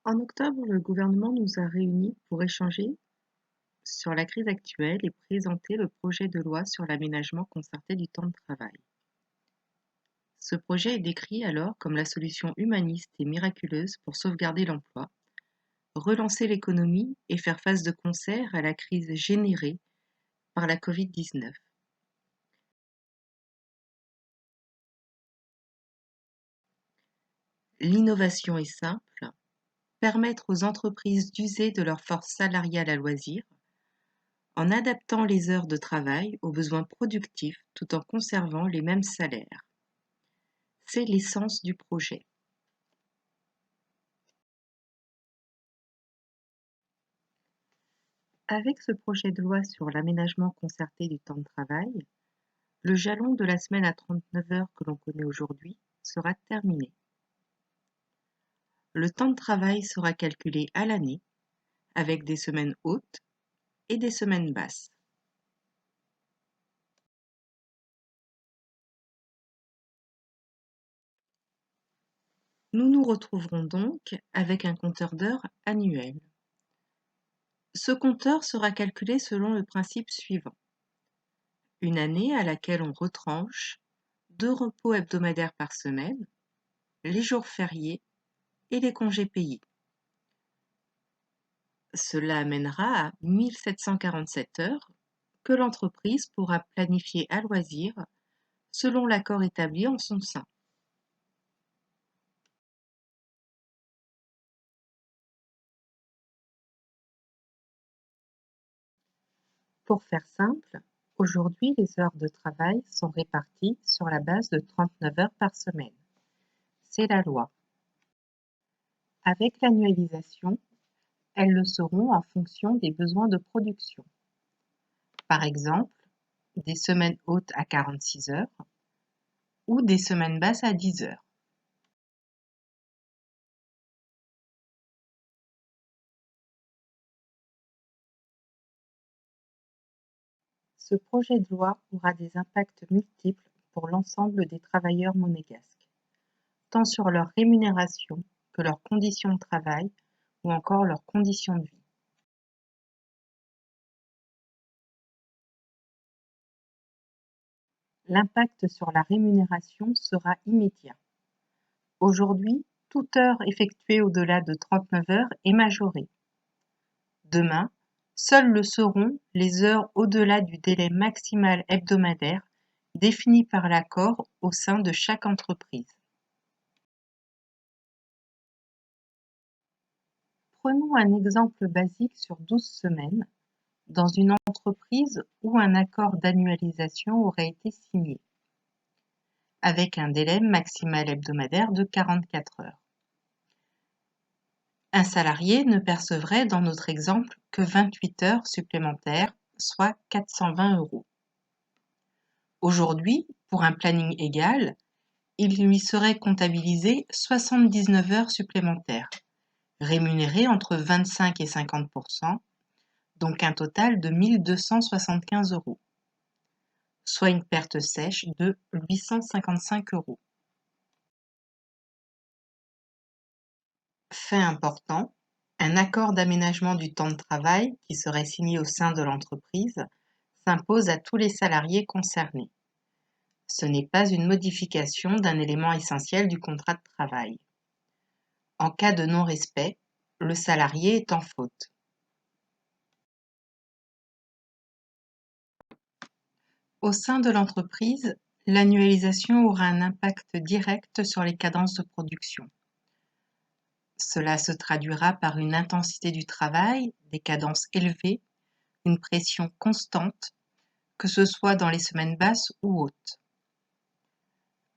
En octobre, le gouvernement nous a réunis pour échanger sur la crise actuelle et présenter le projet de loi sur l'aménagement concerté du temps de travail. Ce projet est décrit alors comme la solution humaniste et miraculeuse pour sauvegarder l'emploi, relancer l'économie et faire face de concert à la crise générée par la Covid-19. L'innovation est simple, permettre aux entreprises d'user de leur force salariale à loisir en adaptant les heures de travail aux besoins productifs tout en conservant les mêmes salaires. C'est l'essence du projet. Avec ce projet de loi sur l'aménagement concerté du temps de travail, le jalon de la semaine à 39 heures que l'on connaît aujourd'hui sera terminé. Le temps de travail sera calculé à l'année avec des semaines hautes et des semaines basses. Nous nous retrouverons donc avec un compteur d'heures annuel. Ce compteur sera calculé selon le principe suivant. Une année à laquelle on retranche 2 repos hebdomadaires par semaine, les jours fériés et les congés payés. Cela amènera à 1747 heures que l'entreprise pourra planifier à loisir selon l'accord établi en son sein. Pour faire simple, aujourd'hui les heures de travail sont réparties sur la base de 39 heures par semaine. C'est la loi. Avec l'annualisation, elles le seront en fonction des besoins de production. Par exemple, des semaines hautes à 46 heures ou des semaines basses à 10 heures. Ce projet de loi aura des impacts multiples pour l'ensemble des travailleurs monégasques, tant sur leur rémunération que leurs conditions de travail ou encore leurs conditions de vie. L'impact sur la rémunération sera immédiat. Aujourd'hui, toute heure effectuée au-delà de 39 heures est majorée. Demain, seules le seront les heures au-delà du délai maximal hebdomadaire défini par l'accord au sein de chaque entreprise. Prenons un exemple basique sur 12 semaines, dans une entreprise où un accord d'annualisation aurait été signé, avec un délai maximal hebdomadaire de 44 heures. Un salarié ne percevrait dans notre exemple que 28 heures supplémentaires, soit 420 euros. Aujourd'hui, pour un planning égal, il lui serait comptabilisé 79 heures supplémentaires, rémunérées entre 25 et 50%, donc un total de 1 275 euros, soit une perte sèche de 855 euros. Fait important, un accord d'aménagement du temps de travail qui serait signé au sein de l'entreprise s'impose à tous les salariés concernés. Ce n'est pas une modification d'un élément essentiel du contrat de travail. En cas de non-respect, le salarié est en faute. Au sein de l'entreprise, l'annualisation aura un impact direct sur les cadences de production. Cela se traduira par une intensité du travail, des cadences élevées, une pression constante, que ce soit dans les semaines basses ou hautes.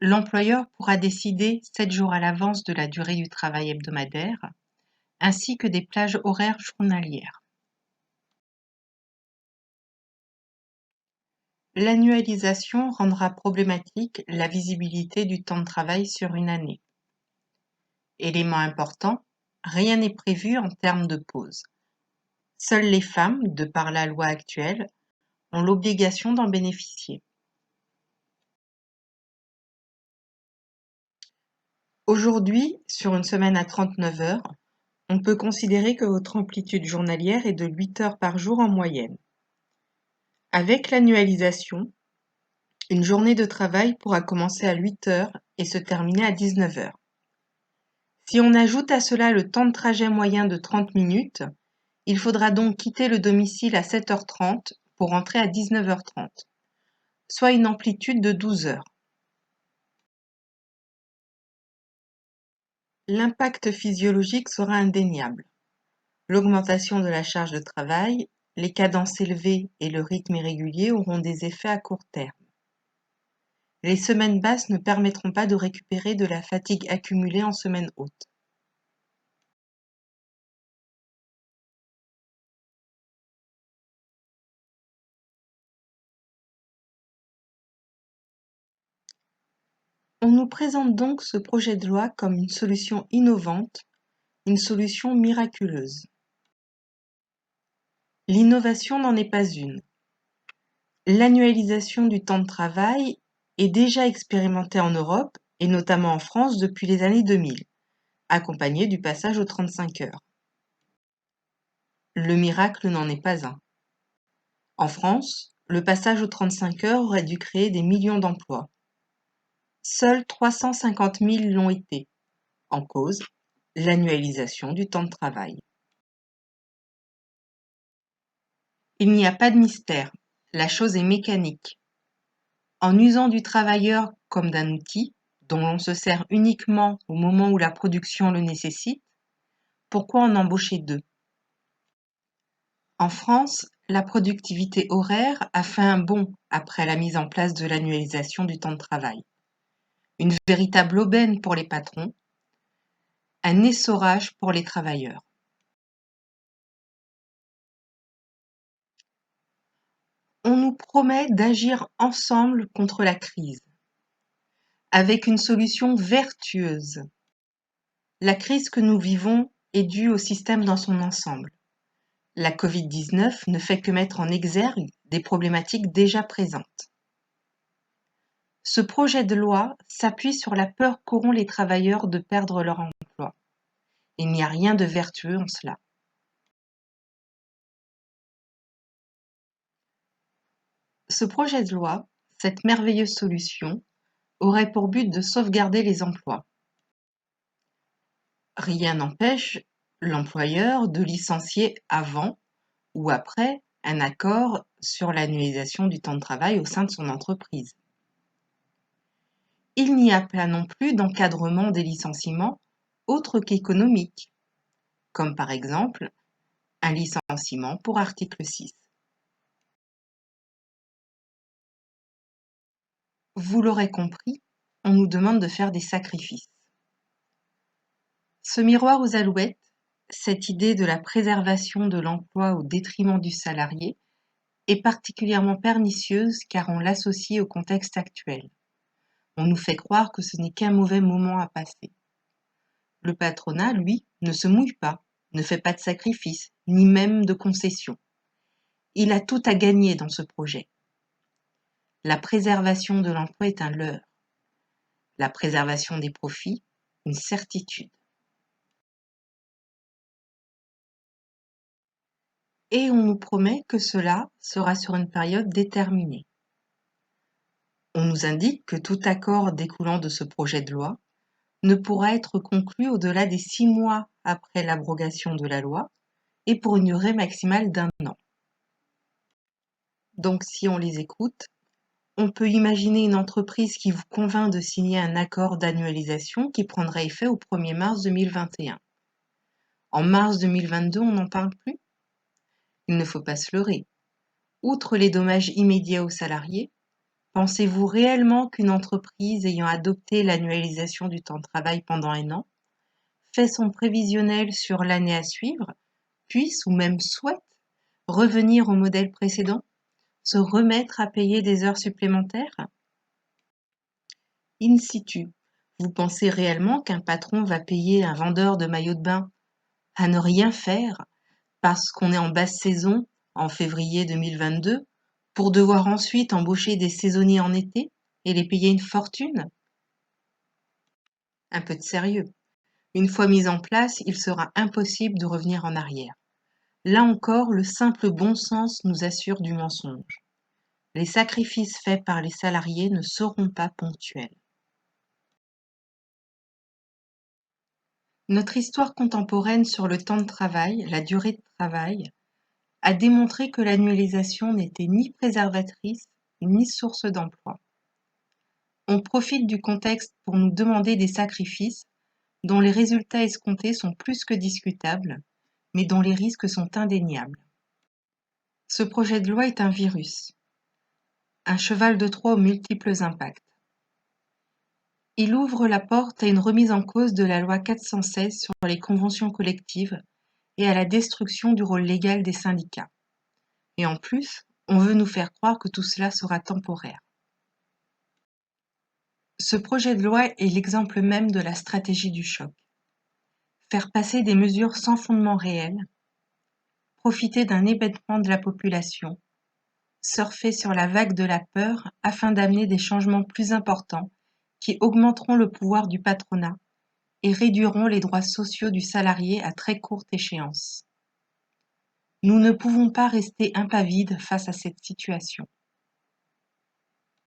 L'employeur pourra décider 7 jours à l'avance de la durée du travail hebdomadaire, ainsi que des plages horaires journalières. L'annualisation rendra problématique la visibilité du temps de travail sur une année. Élément important, rien n'est prévu en termes de pause. Seules les femmes, de par la loi actuelle, ont l'obligation d'en bénéficier. Aujourd'hui, sur une semaine à 39 heures, On peut considérer que votre amplitude journalière est de 8 heures par jour en moyenne. Avec l'annualisation, une journée de travail pourra commencer à 8 heures et se terminer à 19 heures. Si on ajoute à cela le temps de trajet moyen de 30 minutes, il faudra donc quitter le domicile à 7h30 pour rentrer à 19h30, soit une amplitude de 12 heures. L'impact physiologique sera indéniable. L'augmentation de la charge de travail, les cadences élevées et le rythme irrégulier auront des effets à court terme. Les semaines basses ne permettront pas de récupérer de la fatigue accumulée en semaine haute. On nous présente donc ce projet de loi comme une solution innovante, une solution miraculeuse. L'innovation n'en est pas une. L'annualisation du temps de travail est déjà expérimentée en Europe et notamment en France depuis les années 2000, accompagnée du passage aux 35 heures. Le miracle n'en est pas un. En France, le passage aux 35 heures aurait dû créer des millions d'emplois. Seuls 350 000 l'ont été. En cause, l'annualisation du temps de travail. Il n'y a pas de mystère, la chose est mécanique. En usant du travailleur comme d'un outil, dont l'on se sert uniquement au moment où la production le nécessite, pourquoi en embaucher deux? En France, la productivité horaire a fait un bond après la mise en place de l'annualisation du temps de travail. Une véritable aubaine pour les patrons, un essorage pour les travailleurs. On nous promet d'agir ensemble contre la crise, avec une solution vertueuse. La crise que nous vivons est due au système dans son ensemble. La Covid-19 ne fait que mettre en exergue des problématiques déjà présentes. Ce projet de loi s'appuie sur la peur qu'auront les travailleurs de perdre leur emploi. Il n'y a rien de vertueux en cela. Ce projet de loi, cette merveilleuse solution, aurait pour but de sauvegarder les emplois. Rien n'empêche l'employeur de licencier avant ou après un accord sur l'annualisation du temps de travail au sein de son entreprise. Il n'y a pas non plus d'encadrement des licenciements autre qu'économique, comme par exemple un licenciement pour article 6. Vous l'aurez compris, on nous demande de faire des sacrifices. Ce miroir aux alouettes, cette idée de la préservation de l'emploi au détriment du salarié, est particulièrement pernicieuse car on l'associe au contexte actuel. On nous fait croire que ce n'est qu'un mauvais moment à passer. Le patronat, lui, ne se mouille pas, ne fait pas de sacrifices, ni même de concessions. Il a tout à gagner dans ce projet. La préservation de l'emploi est un leurre. La préservation des profits, une certitude. Et on nous promet que cela sera sur une période déterminée. On nous indique que tout accord découlant de ce projet de loi ne pourra être conclu au-delà des 6 mois après l'abrogation de la loi et pour une durée maximale d'1 an. Donc si on les écoute, on peut imaginer une entreprise qui vous convainc de signer un accord d'annualisation qui prendrait effet au 1er mars 2021. En mars 2022, on n'en parle plus? Il ne faut pas se leurrer. Outre les dommages immédiats aux salariés, pensez-vous réellement qu'une entreprise ayant adopté l'annualisation du temps de travail pendant 1 an, fait son prévisionnel sur l'année à suivre, puisse ou même souhaite revenir au modèle précédent, se remettre à payer des heures supplémentaires? In situ, vous pensez réellement qu'un patron va payer un vendeur de maillots de bain à ne rien faire parce qu'on est en basse saison en février 2022 pour devoir ensuite embaucher des saisonniers en été et les payer une fortune? Un peu de sérieux. Une fois mis en place, il sera impossible de revenir en arrière. Là encore, le simple bon sens nous assure du mensonge. Les sacrifices faits par les salariés ne seront pas ponctuels. Notre histoire contemporaine sur le temps de travail, la durée de travail, a démontré que l'annualisation n'était ni préservatrice ni source d'emploi. On profite du contexte pour nous demander des sacrifices dont les résultats escomptés sont plus que discutables, mais dont les risques sont indéniables. Ce projet de loi est un virus, un cheval de Troie aux multiples impacts. Il ouvre la porte à une remise en cause de la loi 416 sur les conventions collectives et à la destruction du rôle légal des syndicats. Et en plus, on veut nous faire croire que tout cela sera temporaire. Ce projet de loi est l'exemple même de la stratégie du choc. Faire passer des mesures sans fondement réel, profiter d'un hébétement de la population, surfer sur la vague de la peur afin d'amener des changements plus importants qui augmenteront le pouvoir du patronat et réduiront les droits sociaux du salarié à très courte échéance. Nous ne pouvons pas rester impavides face à cette situation.